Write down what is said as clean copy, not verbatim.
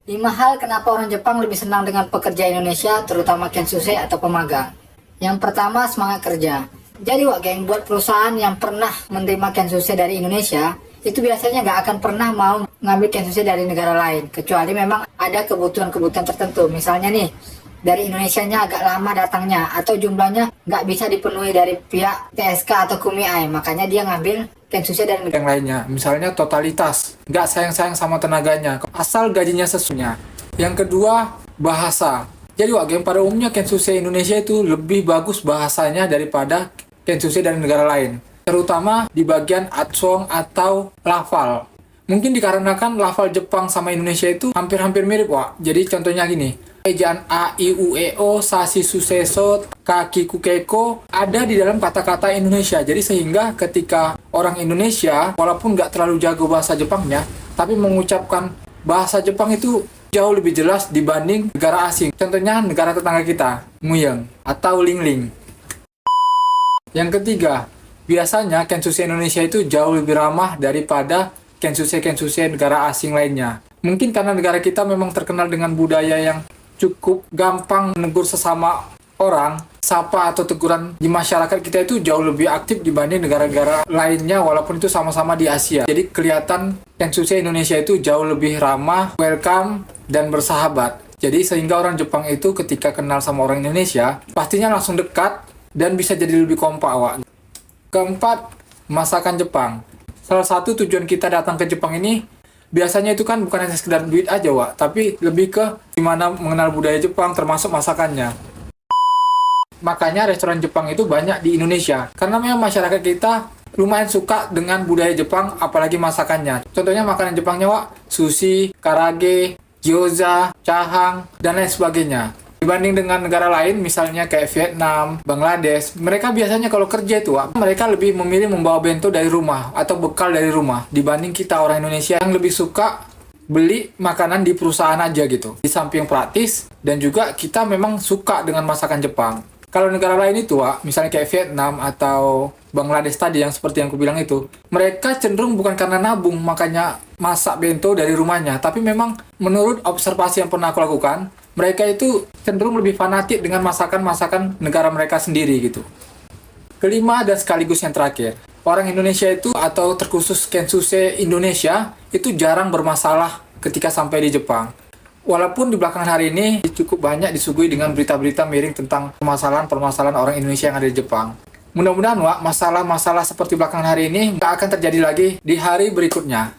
5 hal kenapa orang Jepang lebih senang dengan pekerja Indonesia, terutama Kensuse atau pemagang. Yang pertama, semangat kerja. Jadi Wak geng, buat perusahaan yang pernah menerima Kensuse dari Indonesia, itu biasanya nggak akan pernah mau ngambil Kensuse dari negara lain, kecuali memang ada kebutuhan-kebutuhan tertentu. Misalnya nih, dari Indonesianya agak lama datangnya, atau jumlahnya nggak bisa dipenuhi dari pihak TSK atau KUMI, makanya dia ngambil Kensuse dari negara Yang lainnya, misalnya totalitas, nggak sayang-sayang sama tenaganya, asal gajinya sesuai. Yang kedua, bahasa. Jadi Wak geng, pada umumnya Kensuse Indonesia itu lebih bagus bahasanya daripada Kensuse dari negara lain, terutama di bagian atsong atau lafal. Mungkin dikarenakan lafal Jepang sama Indonesia itu hampir-hampir mirip, Wak. Jadi contohnya gini, ejaan a, i, u, e, o, sashi, suseso, kaki, kukeko ada di dalam kata-kata Indonesia. Jadi sehingga ketika orang Indonesia, walaupun nggak terlalu jago bahasa Jepangnya, tapi mengucapkan bahasa Jepang itu jauh lebih jelas dibanding negara asing. Contohnya negara tetangga kita, Muyang atau Lingling. Yang ketiga, biasanya Kensuse Indonesia itu jauh lebih ramah daripada Kensuse negara asing lainnya. Mungkin karena negara kita memang terkenal dengan budaya yang cukup gampang menegur sesama orang, sapa atau teguran di masyarakat kita itu jauh lebih aktif dibanding negara-negara lainnya walaupun itu sama-sama di Asia. Jadi kelihatan Kensuse Indonesia itu jauh lebih ramah, welcome, dan bersahabat. Jadi sehingga orang Jepang itu ketika kenal sama orang Indonesia, pastinya langsung dekat dan bisa jadi lebih kompak, Wak. Keempat, masakan Jepang. Salah satu tujuan kita datang ke Jepang ini biasanya itu kan bukan hanya sekedar duit aja, Wak, tapi lebih ke gimana mengenal budaya Jepang termasuk masakannya. Makanya restoran Jepang itu banyak di Indonesia karena memang masyarakat kita lumayan suka dengan budaya Jepang, apalagi masakannya. Contohnya makanan Jepangnya, Wak, sushi, karage, gyoza, chahang, dan lain sebagainya. Dibanding dengan negara lain, misalnya kayak Vietnam, Bangladesh, mereka biasanya kalau kerja itu, Wak, mereka lebih memilih membawa bento dari rumah atau bekal dari rumah dibanding kita orang Indonesia yang lebih suka beli makanan di perusahaan aja gitu. Di samping praktis dan juga kita memang suka dengan masakan Jepang. Kalau negara lain itu, Wak, misalnya kayak Vietnam atau Bangladesh tadi yang seperti yang aku bilang itu, mereka cenderung bukan karena nabung makanya masak bento dari rumahnya, tapi memang menurut observasi yang pernah aku lakukan, mereka itu cenderung lebih fanatik dengan masakan-masakan negara mereka sendiri gitu. Kelima dan sekaligus yang terakhir, orang Indonesia itu atau terkhusus Kensuse Indonesia itu jarang bermasalah ketika sampai di Jepang. Walaupun di belakangan hari ini cukup banyak disuguhi dengan berita-berita miring tentang permasalahan-permasalahan orang Indonesia yang ada di Jepang. Mudah-mudahan, Wak, masalah-masalah seperti belakangan hari ini nggak akan terjadi lagi di hari berikutnya.